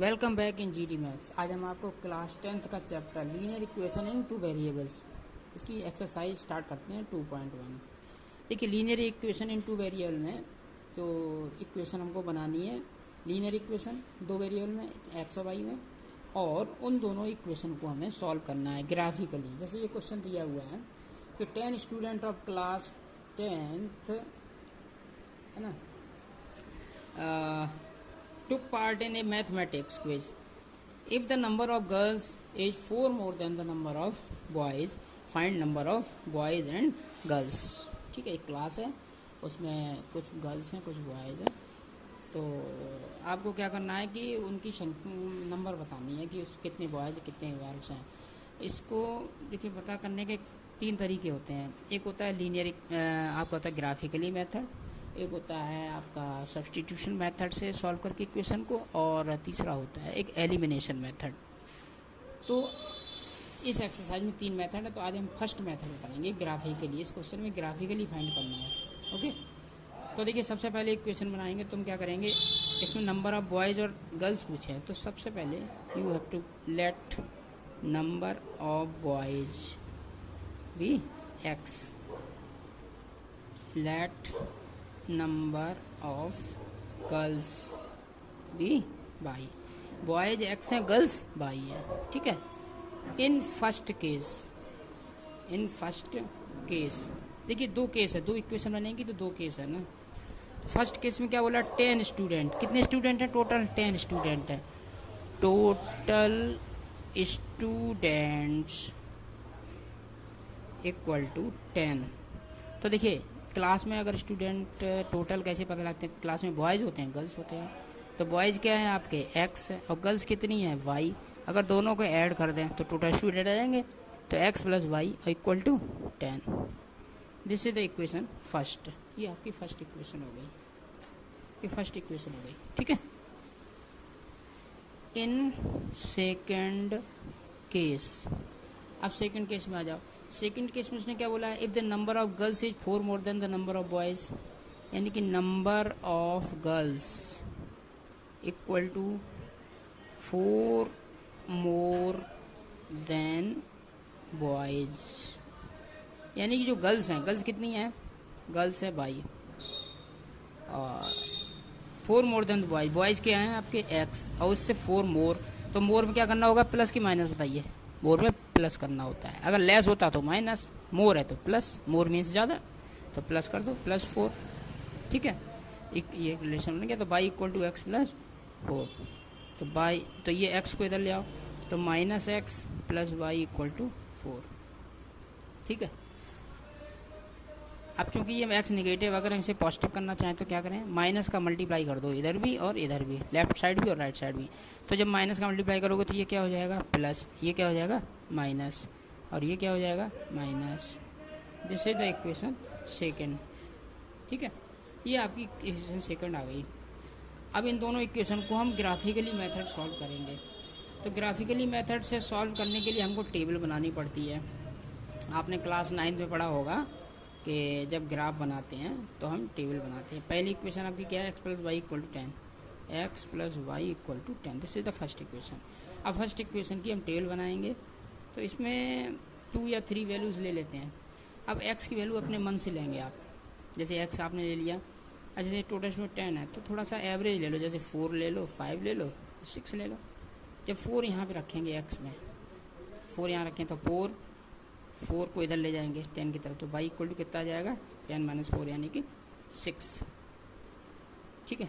Welcome back in GD maths. आज हम आपको क्लास 10th का chapter linear equation in two variables इसकी एक्सरसाइज स्टार्ट करते हैं 2.1। देखिए, linear equation in two variable में तो इक्वेशन हमको बनानी है। लीनियर इक्वेशन दो वेरिएबल में एक्स और वाई में, और उन दोनों इक्वेशन को हमें सॉल्व करना है ग्राफिकली। जैसे ये क्वेश्चन दिया हुआ है कि 10 स्टूडेंट ऑफ क्लास 10th है ना took part in a mathematics quiz. If the number of girls is 4 more than the number of boys, find number of boys and girls. ठीक है, एक क्लास है, उसमें कुछ गर्ल्स हैं कुछ बॉयज़ हैं। तो आपको क्या करना है कि उनकी नंबर बतानी है कि कितने बॉयज़ कितने गर्ल्स हैं। इसको देखिए, पता करने के तीन तरीके होते हैं। एक होता है लीनियर, आपका होता है ग्राफिकली मेथड, एक होता है आपका सब्स्टिट्यूशन मेथड से सॉल्व करके इक्वेशन को, और तीसरा होता है एक एलिमिनेशन मेथड। तो इस एक्सरसाइज में तीन मेथड है, तो आज हम फर्स्ट मेथड बताएंगे ग्राफिकली। इस क्वेश्चन में ग्राफिकली फाइंड करना है। ओके, तो देखिए, सबसे पहले इक्वेशन बनाएंगे। तुम क्या करेंगे, इसमें नंबर ऑफ बॉयज़ और गर्ल्स पूछे हैं, तो सबसे पहले you have to let number of boys be X, let number of girls be Y. Boys X हैं, गर्ल्स वाई है। ठीक है, इन फर्स्ट केस देखिए, दो केस है, दो इक्वेशन बनेगी तो दो केस है ना। तो फर्स्ट केस में क्या बोला, 10 स्टूडेंट। कितने स्टूडेंट हैं टोटल? 10 स्टूडेंट है। Total students equal to 10। तो देखिए, क्लास में अगर स्टूडेंट टोटल कैसे पता लगते हैं, क्लास में बॉयज़ होते हैं गर्ल्स होते हैं। तो बॉयज़ क्या है आपके एक्स है, और गर्ल्स कितनी है वाई। अगर दोनों को ऐड कर दें तो टोटल स्टूडेंट आ जाएंगे। तो X plus Y equal to 10। This is the equation first. ये आपकी फर्स्ट इक्वेशन हो गई, ये फर्स्ट इक्वेशन हो गई। ठीक है, इन सेकेंड केस, अब सेकेंड केस में आ जाओ। सेकेंड केस में उसने क्या बोला है, if the number of girls is 4 more than the number of boys, यानी कि number of girls equal to 4 more than boys, यानी कि जो गर्ल्स हैं, गर्ल्स कितनी हैं, गर्ल्स है बाई, और 4 मोर देन बॉयज़, बॉयज़ क्या हैं आपके एक्स, और उससे 4 मोर। तो मोर में क्या करना होगा, प्लस की माइनस बताइए। मोर में प्लस करना होता है, अगर लेस होता तो माइनस, मोर है तो प्लस, मोर मीन्स ज़्यादा, तो प्लस कर दो, +4। ठीक है, ये रिलेशन बन गया। तो Y equal to X plus 4। तो बाई, तो ये एक्स को इधर ले आओ, तो -x plus Y equal to 4। ठीक है, अब चूंकि ये एक्स निगेटिव, अगर हम इसे पॉजिटिव करना चाहें तो क्या करें, माइनस का मल्टीप्लाई कर दो, इधर भी और इधर भी, लेफ्ट साइड भी और राइट साइड भी। तो जब माइनस का मल्टीप्लाई करोगे तो ये क्या हो जाएगा, प्लस, ये क्या हो जाएगा, माइनस, और ये क्या हो जाएगा, minus. This is the equation second. ठीक है, ये आपकी इक्वेशन सेकेंड आ गई। अब इन दोनों इक्वेशन को हम ग्राफिकली मेथड सॉल्व करेंगे। तो ग्राफिकली मेथड से सॉल्व करने के लिए हमको टेबल बनानी पड़ती है। आपने क्लास 9 में पढ़ा होगा कि जब ग्राफ बनाते हैं तो हम टेबल बनाते हैं। पहली इक्वेशन आपकी क्या है, X plus Y equal to 10, X plus Y equal to 10। This is the first equation. अब फर्स्ट इक्वेशन की हम टेबल बनाएंगे, तो इसमें 2 या 3 वैल्यूज़ ले लेते हैं। अब एक्स की वैल्यू अपने मन से लेंगे आप, जैसे एक्स आपने ले लिया, जैसे टोटल में 10 है तो थोड़ा सा एवरेज ले लो, जैसे 4 ले लो, 5 ले लो, 6 ले लो। जब 4 यहाँ पे रखेंगे, एक्स में 4 यहाँ रखें तो 4 को इधर ले जाएंगे 10 की तरफ, तो बाई इक्वल टू कितना आ जाएगा, 10 - 4 यानी कि 6। ठीक है,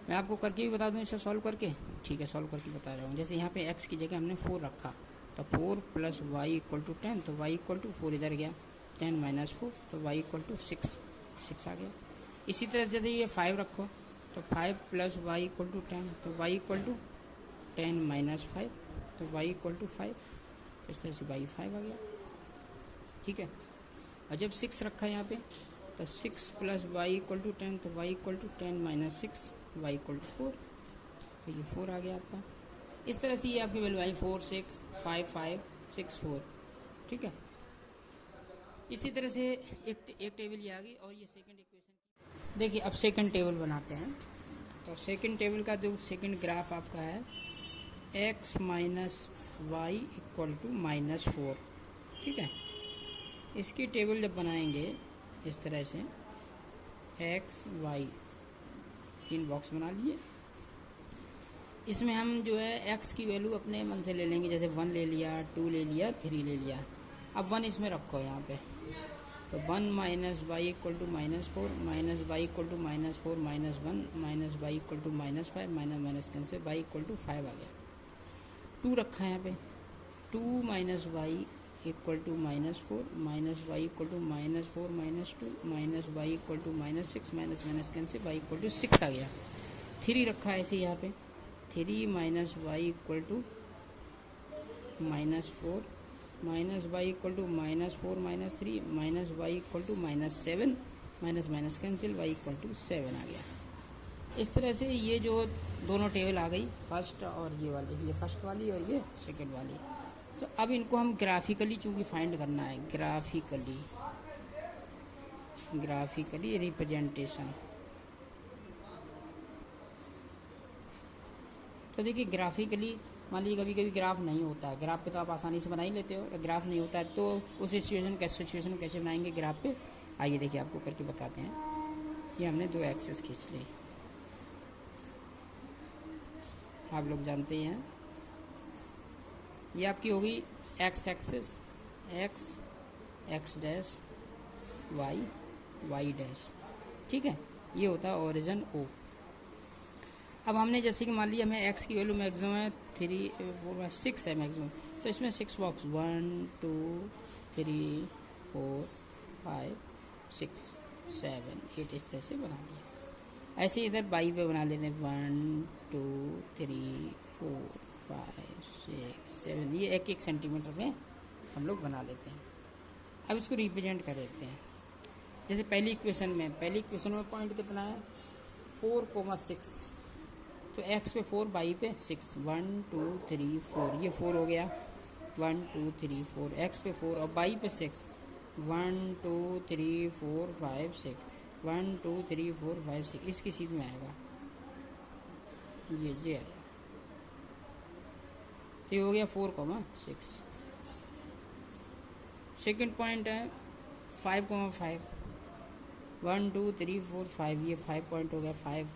मैं आपको करके भी बता दूं इसे सॉल्व करके। ठीक है, सॉल्व करके बता रहा हूँ। जैसे यहाँ पे x की जगह हमने 4 रखा, तो 4 प्लस वाई इक्वल टू 10, तो y इक्वल टू 4 इधर गया, 10 - 4, तो y इक्वल टू 6 आ गया। इसी तरह जैसे ये 5 रखो, तो 5 प्लस वाई इक्वल टू 10, तो y इक्वल टू 10 - 5, तो y इक्वल टू 5। तो इस तरह से y 5 आ गया। ठीक है, और जब 6 रखा है यहाँ पे, तो 6 प्लस वाई इक्वल टू 10, तो y equal to 10 - 6, y equal to 4, तो ये 4 आ गया आपका। इस तरह से ये आपकी वैल्यू आई 4 6 5 5 6 4। ठीक है, इसी तरह से एक टेबल ये आ गई। और ये सेकंड इक्वेशन, देखिए अब सेकंड टेबल बनाते हैं। तो सेकंड टेबल का जो सेकंड ग्राफ आपका है x minus Y equal to -4, ठीक है। इसकी टेबल जब बनाएंगे इस तरह से x y, 3 बॉक्स बना लिए। इसमें हम जो है x की वैल्यू अपने मन से ले लेंगे, जैसे 1 ले लिया, 2 ले लिया, 3 ले लिया। अब 1 इसमें रखो यहाँ पे, तो 1 minus Y equal to -4 minus Y equal to -4 -1 minus Y equal to -5 minus minus cancel, Y equal to 5 आ गया। 2 रखा है यहाँ पे, 2 minus Y equal to -4 minus Y equal to -4 -2 minus Y equal to -6 minus minus cancel, Y equal to 6 आ गया। 3 रखा है ऐसे यहाँ पे, 3 minus Y equal to -4 minus Y equal to -4 -3 minus Y equal to -7 minus minus cancel, Y equal to 7 आ गया। इस तरह से ये जो दोनों टेबल आ गई, फर्स्ट और ये वाली, ये फर्स्ट वाली और ये सेकंड वाली। तो अब इनको हम ग्राफिकली चूँकि फाइंड करना है, ग्राफिकली रिप्रेजेंटेशन। तो देखिए ग्राफिकली, मान लीजिए कभी कभी ग्राफ नहीं होता है, ग्राफ पे तो आप आसानी से बना ही लेते हो, ग्राफ नहीं होता है तो उस सिचुएशन कैसे बनाएंगे ग्राफ पे, आइए देखिए आपको करके बताते हैं। ये हमने 2 एक्सेस खींच ली, आप लोग जानते ही हैं। ये आपकी होगी X axis, X dash, Y dash, ठीक है। ये होता है ओरिजिन ओ। अब हमने जैसे कि मान लिया हमें x की वैल्यू मैक्सिमम है 3 4 6 है मैक्सिमम, तो इसमें 6 बॉक्स 1 2 3 4 5 6 7 8 इस तरह से बना लिया। ऐसे इधर बाई पे बना लेते हैं 1 2 3 4 5 6 7, ये 1 सेंटीमीटर में हम लोग बना लेते हैं। अब इसको रिप्रेजेंट कर देते हैं। जैसे पहली इक्वेशन में पॉइंट कितना है 4,6, तो x पे 4 बाई पे 6, 1 2 3 4, ये 4 हो गया, 1 2 3 4, x पे 4 और बाई पे 6, 1 2 3 4 5 6, 1 2 3 4 5 6, इसकी सीध में आएगा ये आया, तो ये हो गया 4,6। सेकेंड पॉइंट है 5,5, 1 2 3 4 5, ये 5 पॉइंट हो गया 5,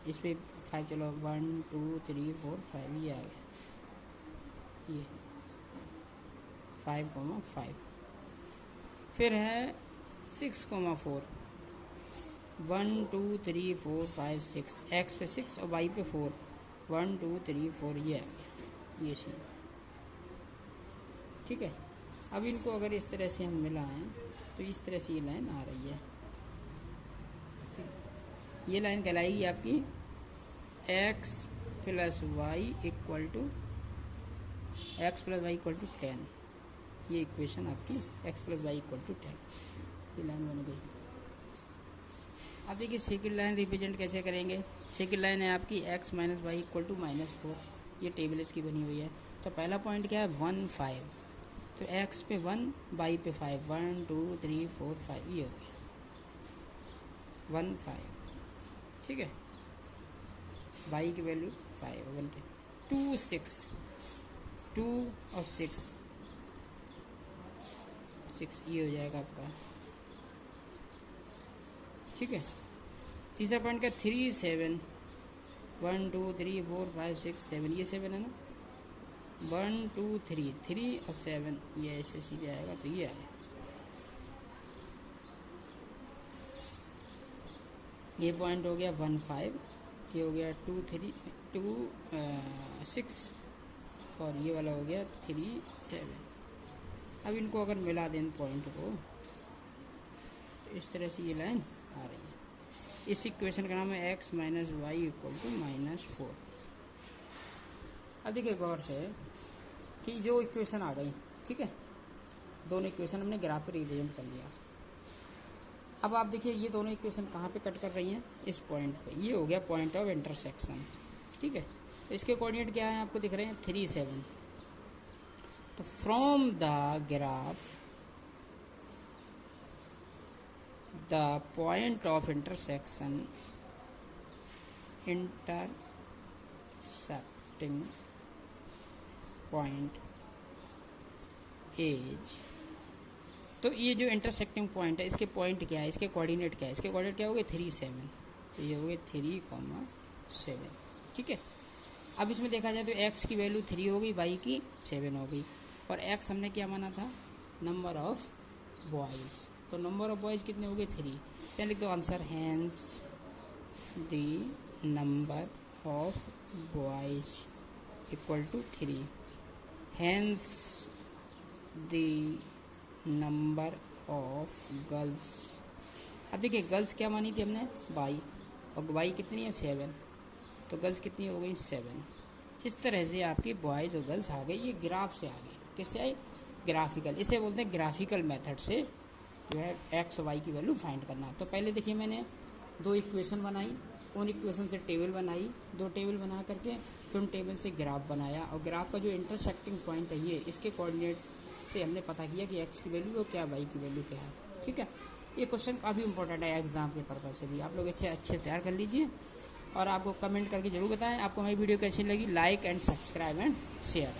इस पर 5 चलो 1 2 3 4 5, ये आ गया, ये 5,5। फिर है 6,4, 1 2 3 4 5 6, एक्स पे 6 और वाई पे 4, 1 2 3 4, ये आ गया, ये सी, ठीक है। अब इनको अगर इस तरह से हम मिलाएं तो इस तरह से ये लाइन आ रही है, ये लाइन कहलाएगी आपकी x plus Y equal to 10, ये इक्वेशन आपकी x plus Y equal to 10, ये लाइन बन गई। अब देखिए सेकंड लाइन रिप्रेजेंट कैसे करेंगे। सेकंड लाइन है आपकी x minus Y equal to -4, ये टेबल इसकी बनी हुई है। तो पहला पॉइंट क्या है 1 5, तो x पे 1 वाई पे 5, 1 2 3 4 5, ये हो गया 1 5, ठीक है। वाई की वैल्यू 5 बन के 2 6, 2 और 6 ये हो जाएगा आपका, ठीक है। तीसरा पॉइंट का 3 7, 1 2 3 4 5 6 7, ये 7 है ना, 1 2 3 और 7, ये ऐसे सीधे आएगा, तो ये आएगा, ये पॉइंट हो गया 1 5, ये हो गया 2 6 और ये वाला हो गया 3 7। अब इनको अगर मिला दें पॉइंट को, तो इस तरह से ये लाइन आ रही है। इस इक्वेशन का नाम है x minus Y equal to -4। अब देखिए गौर से कि जो इक्वेशन आ गई, ठीक है, दोनों इक्वेशन हमने ग्राफ पे रिप्रेजेंट कर लिया। अब आप देखिए ये दोनों इक्वेशन कहाँ पे कट कर रही हैं, इस पॉइंट पे, ये हो गया पॉइंट ऑफ इंटरसेक्शन, ठीक है। तो इसके कोऑर्डिनेट क्या है आपको दिख रहे हैं 3 7। तो from the graph the point of intersection intersecting point is, तो ये जो इंटरसेक्टिंग पॉइंट है इसके पॉइंट क्या है, इसके कोऑर्डिनेट क्या है, इसके कोऑर्डिनेट क्या हो गए 3, 7, तो ये हो गए 3, 7, ठीक है। अब इसमें देखा जाए तो x की वैल्यू 3 हो गई, y की 7 हो गई, और x हमने क्या माना था, नंबर ऑफ बॉयज़, तो नंबर ऑफ बॉयज़ कितने हो गए 3, क्या लिख दो answer, hence the number of boys equal to 3, hence the number of girls. अब देखिए गर्ल्स क्या मानी थी हमने, y, और y कितनी है 7, तो गर्ल्स कितनी हो गई 7। इस तरह से आपकी बॉयज़ और गर्ल्स आ गई, ये ग्राफ से आ गई, किससे आई, ग्राफिकल, इसे बोलते हैं ग्राफिकल मेथड से जो है एक्स वाई की वैल्यू फाइंड करना। तो पहले देखिए मैंने 2 इक्वेशन बनाई, उन इक्वेशन से टेबल बनाई, 2 टेबल बना करके फिर उन टेबल से ग्राफ बनाया, और ग्राफ का जो इंटरसेक्टिंग पॉइंट है ये, इसके कोऑर्डिनेट से हमने पता किया कि एक्स की वैल्यू और क्या वाई की वैल्यू क्या है, ठीक है। ये क्वेश्चन काफ़ी इंपॉर्टेंट है एग्जाम के पर्पज़ से भी, आप लोग अच्छे तैयार कर लीजिए, और आपको कमेंट करके ज़रूर बताएं आपको हमारी वीडियो कैसी लगी, like and subscribe and share.